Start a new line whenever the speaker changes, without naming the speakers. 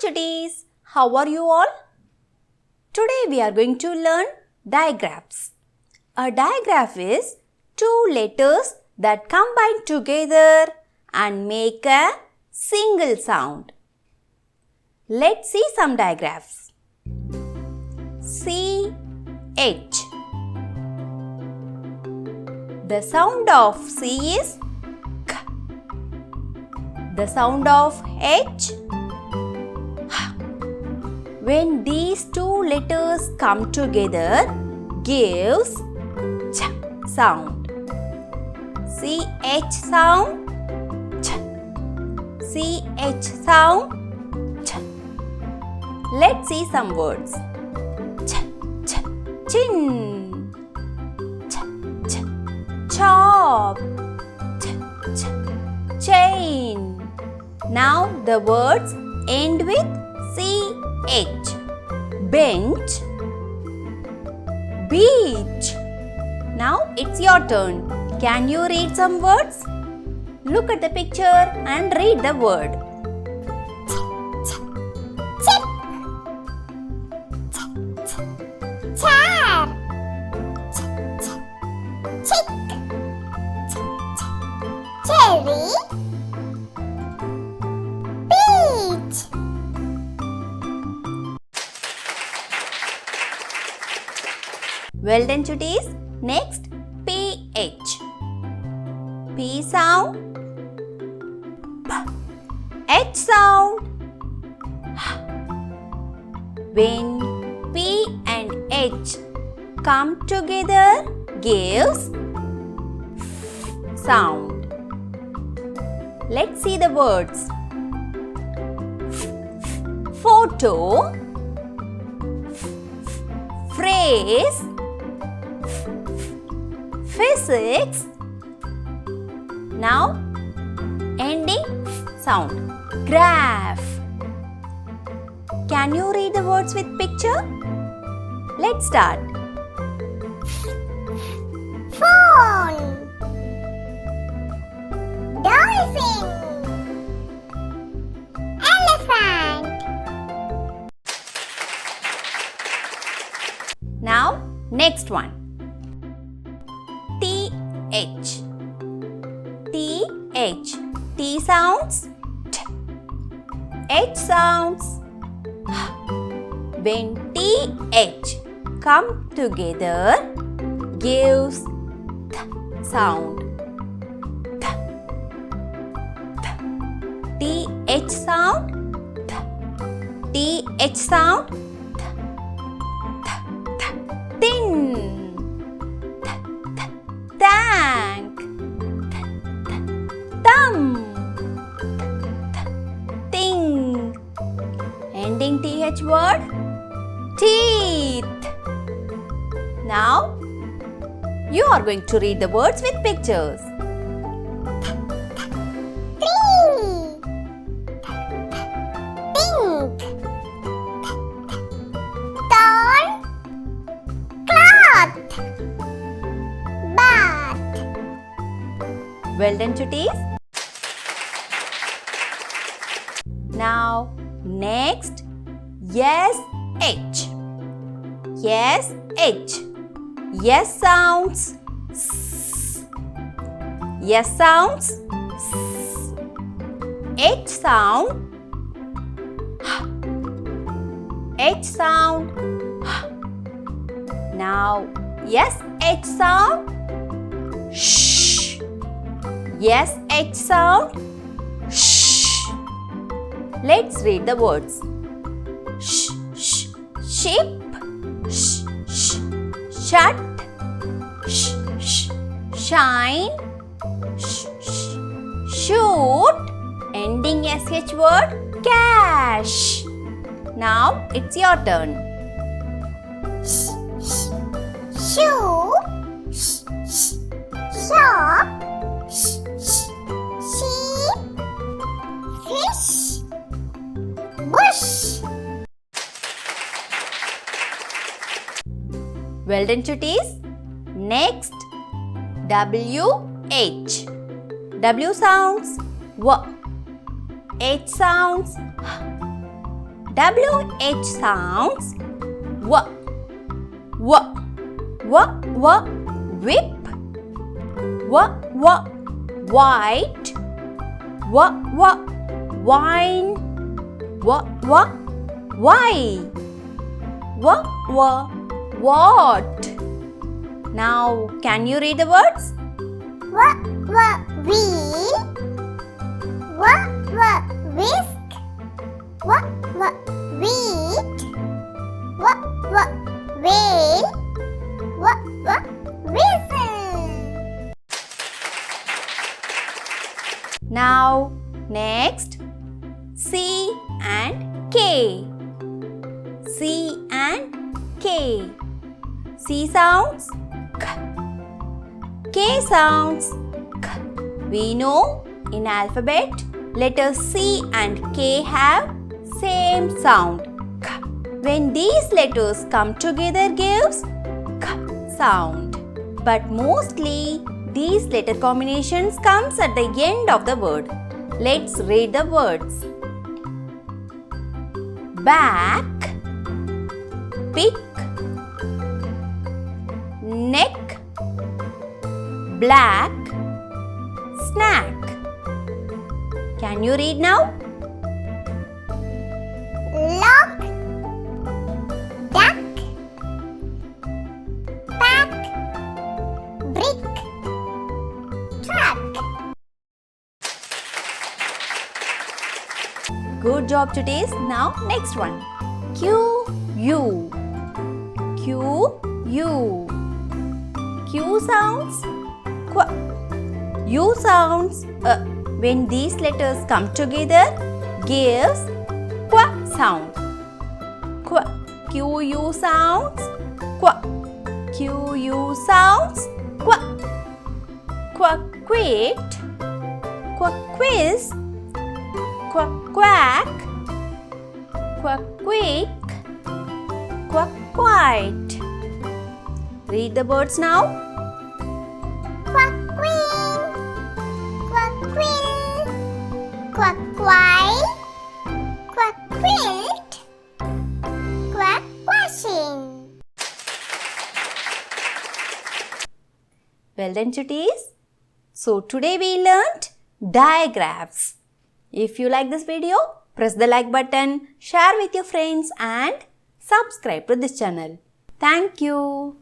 chutties, how are you all? Today we are going to learn digraphs. A digraph is two letters that combine together and make a single sound. Let's see some digraphs. CH. The sound of C is K. The sound of H, H. When these two letters come together, gives Ch sound. CH sound, Ch. CH sound, Ch. Let's see some words. Ch, ch, chin. Ch, ch, chop. Ch, ch, chain. Now the words end with CH. Bench, beach. Now it's your turn. Can you read some words? Look at the picture and read the word.
Chair, chick, cherry, beach.
Well done, chutties. Next, PH. P sound, P. H sound, H. When P and H come together, gives F sound. Let's see the words. Photo, phrase, physics. Now ending sound. Graph. Can you read the words with picture? Let's start.
Phone, dolphin, elephant.
Now next one. TH. TH. T sounds, T. H sounds, H. When TH come together, gives Th sound. Th. Th. TH sound, Th. TH sound, Th. Th. Th. Tin. Th. Th. Tank. Th. Th. Thumb. Th. Th. Thing. Ending TH word, teeth. Now, you are going to read the words with pictures.
Tree, pink, tall, cloth, bath.
Well done, chutties. Now, next, SH. SH. Yes sounds S. Yes sounds S. H sound H. H sound H. Now yes H sound Sh. Yes H sound Sh. Let's read the words. Sh, sh, sheep. Sh, sh, shut. Sh, sh, shine. Sh, sh, shoot. Ending SH word, cash. Now it's your turn.
Sh, sh, shoe, sh, sh, shop, sh, sh, sheep, fish, bush.
Well done, chutties. Next, WH. W sounds W. H sounds H. WH sounds W. W. W. W. Whip. W. W. White. W. W. Wine. W. W. Why. W. W. What. Now, can you read the words?
Wheel. Whisk. Wheat. Whale. Whistle.
Now, next, C and K. C and K. C sounds K. K sounds K. We know in alphabet, letters C and K have same sound K. When these letters come together gives K sound. But mostly these letter combinations comes at the end of the word. Let's read the words. Back, pick, neck, black, snack. Can you read now?
Lock. Duck. Pack. Brick. Truck.
Good job today's. Now next one. Q, U. Q, U. Q sounds Q. U sounds when these letters come together gives Q sound. Q. Q, U sounds Q. Q, U sounds Q. Q, quit. Q, quiz. Quack, quack. Quack, quick. Quack, quiet. Read the words now.
Quack, queen. Quack, quill. Quack, quite. Quack, quilt. Quack, washing.
Well then, chutties. So today we learnt digraphs. If you like this video, press the like button, share with your friends and subscribe to this channel. Thank you.